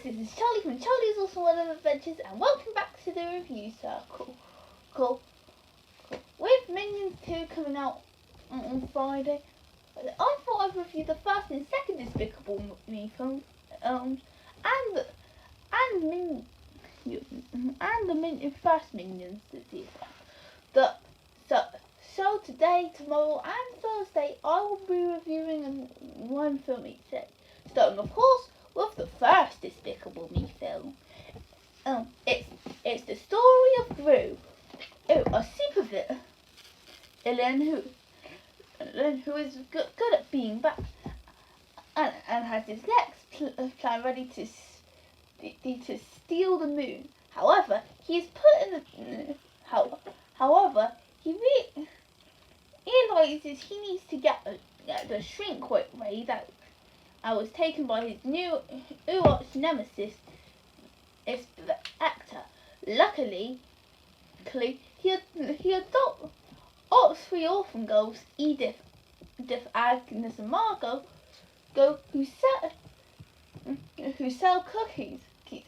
this is Charlie from Charlie's Awesome World of Adventures, and welcome back to the review circle. Cool. With Minions 2 coming out on Friday, I thought I'd review the first and second Despicable Me films, and the first Minions this year. So today, tomorrow, and Thursday, I will be reviewing one film each day. Starting, of course, with the first Despicable Me film. It's the story of Gru, a super villain who is good at being bad, and has his next plan ready to steal the moon. However, he is put in however, he realizes he needs to get the shrink ray that was taken by his new arch nemesis, is the actor. Luckily, he adopts three orphan girls, Edith, Agnes, and Margot, who sell cookies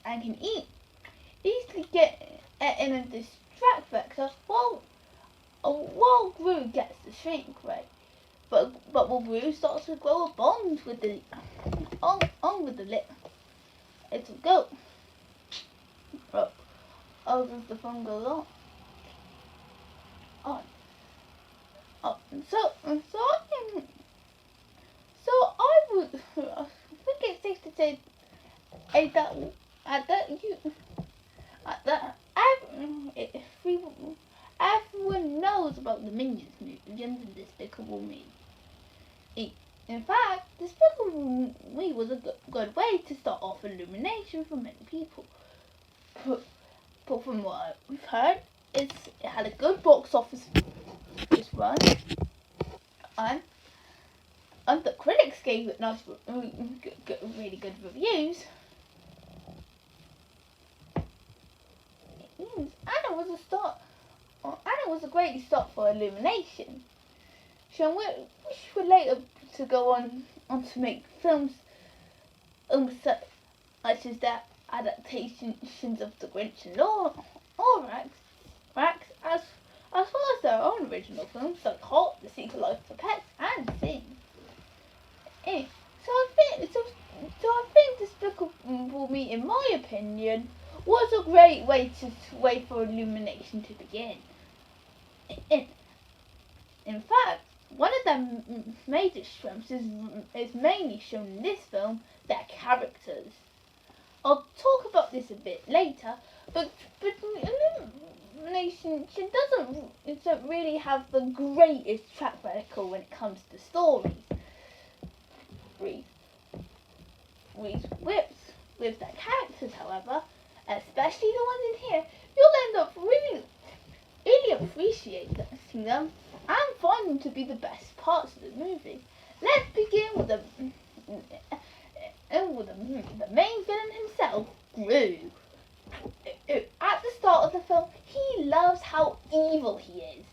and can easily get in a distract vector while Gru gets the shrink ray. But will Gru start to grow a bond with the little goat as the fun goes on? I think it's safe to say that everyone knows about the Minions movie and Despicable Me. In fact, Despicable Me was a good way to start off Illumination for many people. But from what we've heard, it had a good box office run, and the critics gave it really good reviews. And it was a great start for Illumination. Which would later to go on to make films such as the adaptations of The Grinch and Lorax, as well as their own original films like Hot, The Secret Life of Pets, and Sing. So I think Despicable Me, in my opinion, was a great way for Illumination to begin. In fact, one of their major strengths is mainly shown in this film: their characters. I'll talk about this a bit later, but Illumination doesn't really have the greatest track record when it comes to stories. With their characters, however, especially the ones in here, you'll end up really appreciating them and find them to be the best parts of the movie. Let's begin with the main villain himself, Gru. At the start of the film, he loves how evil he is,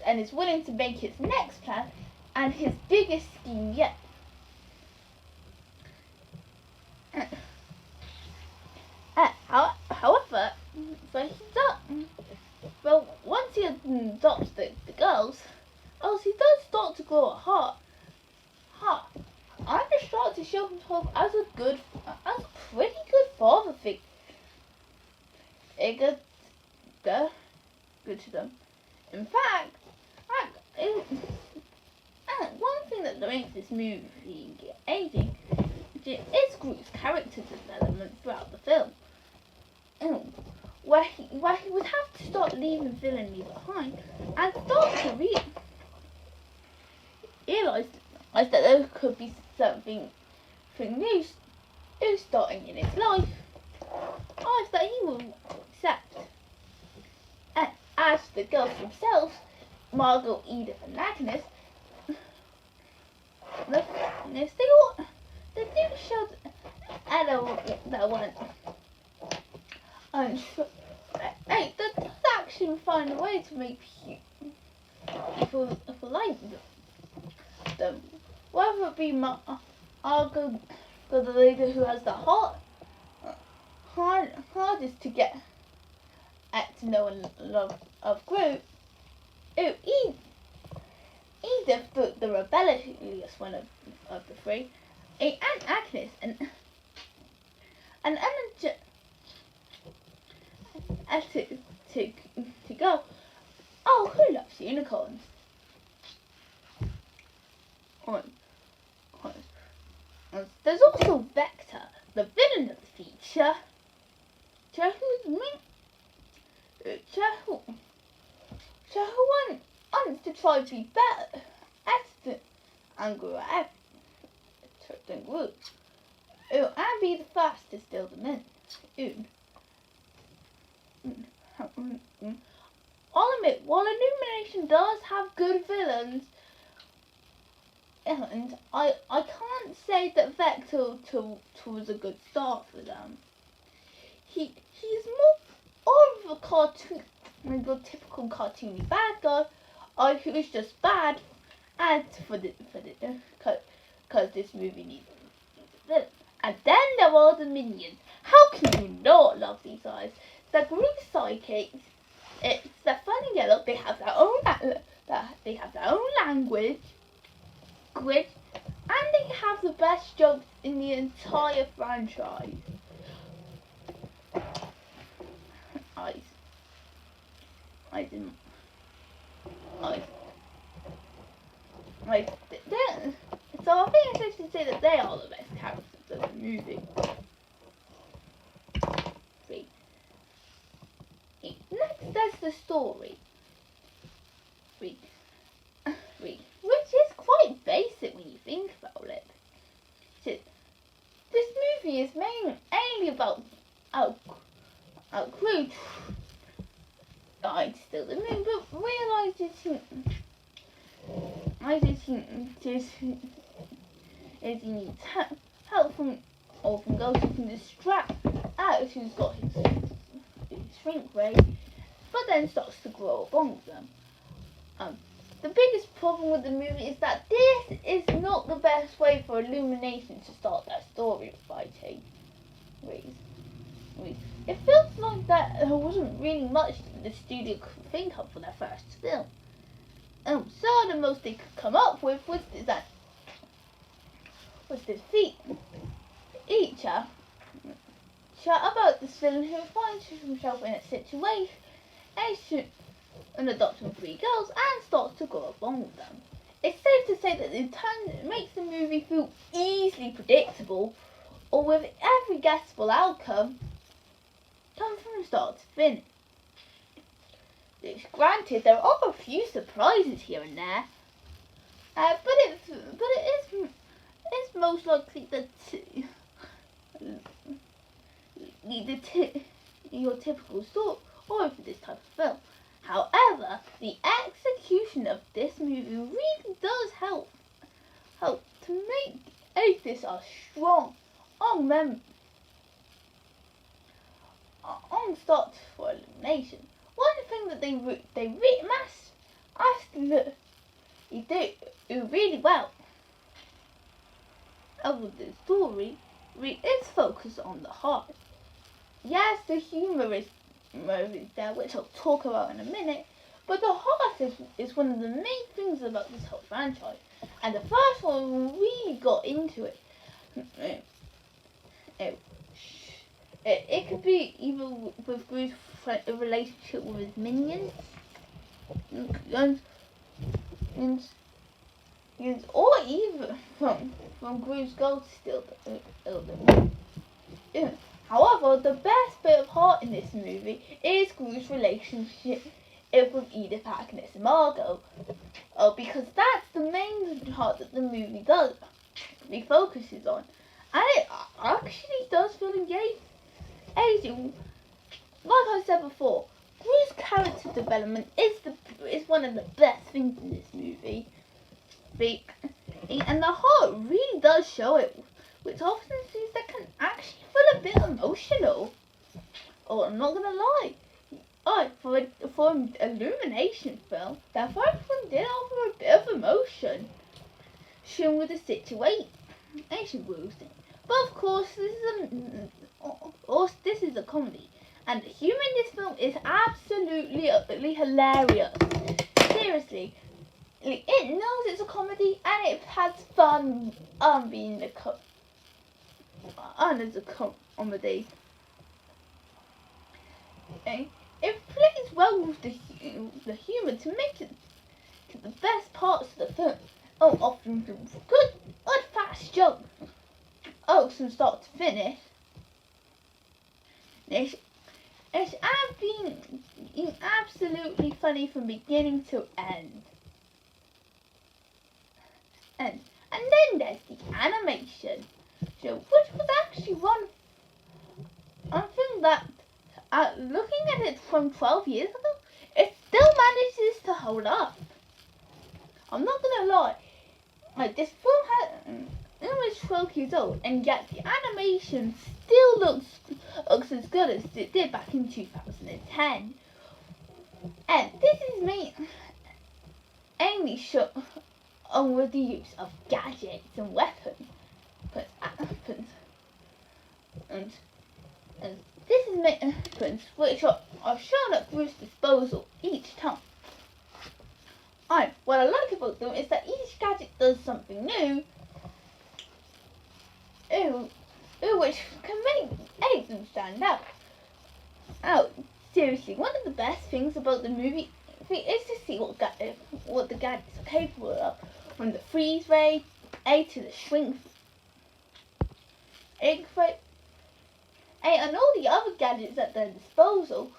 and is willing to make his next plan and his biggest scheme yet. However, once he adopts the girls, he does start to grow a heart, and he starts to show himself as a pretty good father figure. Good to them. In fact, one thing that makes this movie engaging is Gru's character development throughout the film, where he would have to start leaving villainy behind and start to realize that there could be something new starting in his life, that he will accept. And as for the girls themselves, Margot, Edith, and Agnes, they do show that one. The action find a way to make people like them. Whether it be Margot, the lady who has the heart, hardest to get to know and love of Groot, who either the rebellious one of the three, and Agnes, and to go. Oh, who loves unicorns? There's also Vector, the villain of the feature, who wants to try to be better than Groot, and be the fastest of the men. I'll admit, while Illumination does have good villains, and I can't say that Vector was a good start for them. He's more of a cartoon, like a typical cartoony bad guy, who is just bad, and because this movie needs a villain. And then there are the minions. How can you not love these guys? The Groot sidekicks. They're fun and yellow. They have their own language, and they have the best jokes in the entire franchise. So I think it's safe to say that they are the best characters of the movie. Next, there's the story, which is quite basic when you think about it. This movie is mainly about Groot still the moon, but realizes he needs help from Ghost, who can distract Alex, who's got his shrink ray, but then starts to grow up on them. The biggest problem with the movie is that this is not the best way for Illumination to start their story fighting. It feels like that there wasn't really much that the studio could think of for their first film. So the most they could come up with was this feature about this villain who finds himself in a situation and adopting 3 girls and starts to grow up on with them. It's safe to say that it makes the movie feel easily predictable, or with every guessable outcome come from start to finish. Granted, there are a few surprises here and there, but it is most likely that your typical story for this type of film. However, the execution of this movie really does help to make this a strong start for Illumination. One thing that they do really well of the story is focused on the heart. Yes, the humor is there, which I'll talk about in a minute, but the heart is one of the main things about this whole franchise. And the first one really got into it. It could be either with Groot's relationship with his minions, or even from Groot's goal to steal the However, the best bit of heart in this movie is Groot's relationship with Edith, Agnes, and Margot. Because that's the main part that the movie focuses on, and it actually does feel engaging. Like I said before, Groot's character development is one of the best things in this movie. And the heart really does show it, which often seems that can actually feel a bit emotional. I'm not gonna lie. For an Illumination film, that first one did offer a bit of emotion, showing with the situation. But of course, this is course, this is a comedy, and the humour in this film is absolutely hilarious. Seriously, it knows it's a comedy, and it has fun being as a comedy. It plays well with the humour to make it to the best parts of the film. Often good fast jokes. From start to finish. It's been absolutely funny from beginning to end. And then there's the animation, which was actually one thing that, looking at it from 12 years ago, it still manages to hold up. I'm not gonna lie, this film is 12 years old, and yet the animation still looks as good as it did back in 2010. And this is mainly shown with the use of gadgets and weapons. And this is weapons which are shown at Bruce's disposal each time. And what I like about them is that each gadget does something new, which can make them stand out. Seriously, one of the best things about the movie is to see what the gadgets are capable of, from the freeze ray to the shrink ray, and all the other gadgets at their disposal,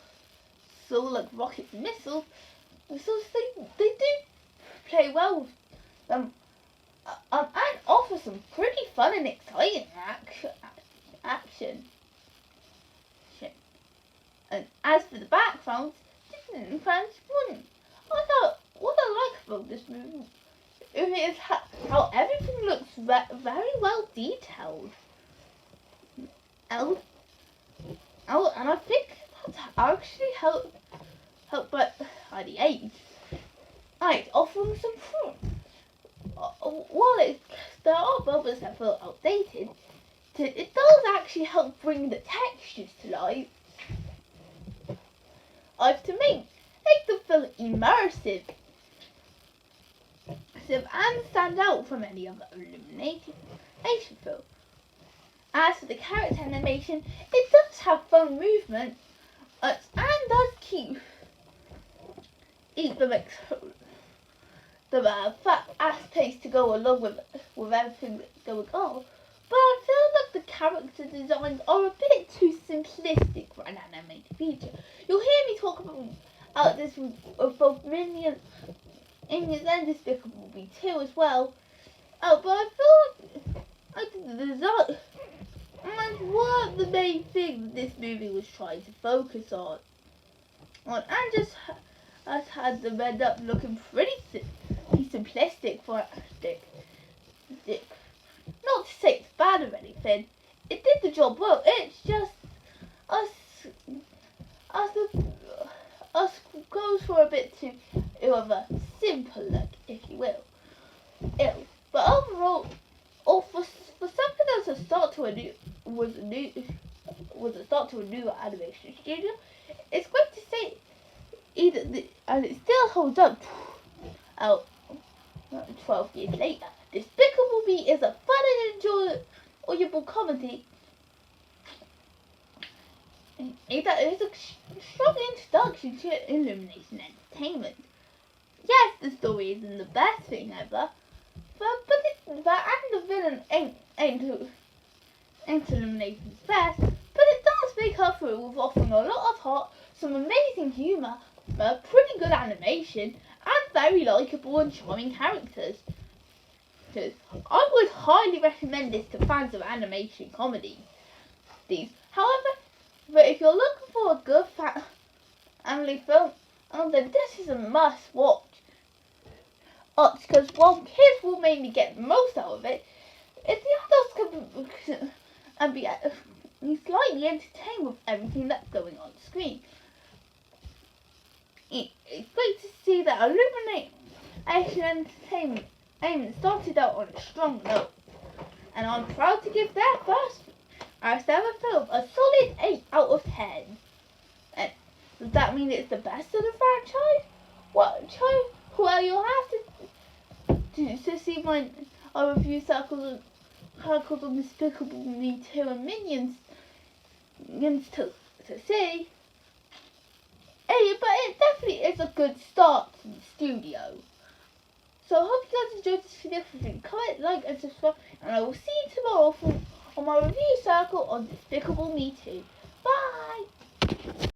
so like rockets and missiles. So they do play well with them, and offer some pretty fun and exciting action. And as for the backgrounds, wouldn't. What I like about this movie is how everything looks very well detailed. And I think that's actually helped by the age. Offering some fun. While there are bubbles that feel outdated, it does actually help bring the textures to life. To make them feel immersive and stand out from any other Illumination film. As for the character animation, it does have fun movement, and does keep the fast pace to go along with everything that's going on. But I feel like the character designs are a bit too simplistic for an animated feature. You'll hear me talk about this with both Minions and Despicable Me 2 as well. But I feel like the design one of the main things this movie was trying to focus on, and just had them end up looking pretty simplistic for it. Not to say it's bad or anything, it did the job well. It's just us goes for a bit too of a simple look, if you will. But overall, for something that's a start to a new animation studio, it's great to see and it still holds up 12 years later. Despicable Me is a fun and enjoyable comedy. It's a strong introduction to Illumination entertainment. Yes, the story isn't the best thing ever, and the villain ain't Illumination's best, but it does make up for it with offering a lot of heart, some amazing humour, pretty good animation, and very likeable and charming characters. I would highly recommend this to fans of animation comedies. However, if you're looking for a good family film, then this is a must watch. Because while kids will mainly get the most out of it, if the adults can be slightly entertained with everything that's going on the screen. It's great to see that Illumination Entertainment started out on a strong note, and I'm proud to give their first ever film a solid it 8 out of 10. And does that mean it's the best of the franchise? Well, you'll have to see my review circles on Despicable Me 2 and Minions to see. Hey, but it definitely is a good start to the studio. So I hope you guys enjoyed this video. If you comment, like, and subscribe, and I will see you tomorrow on my review circle on Despicable Me 2. Bye!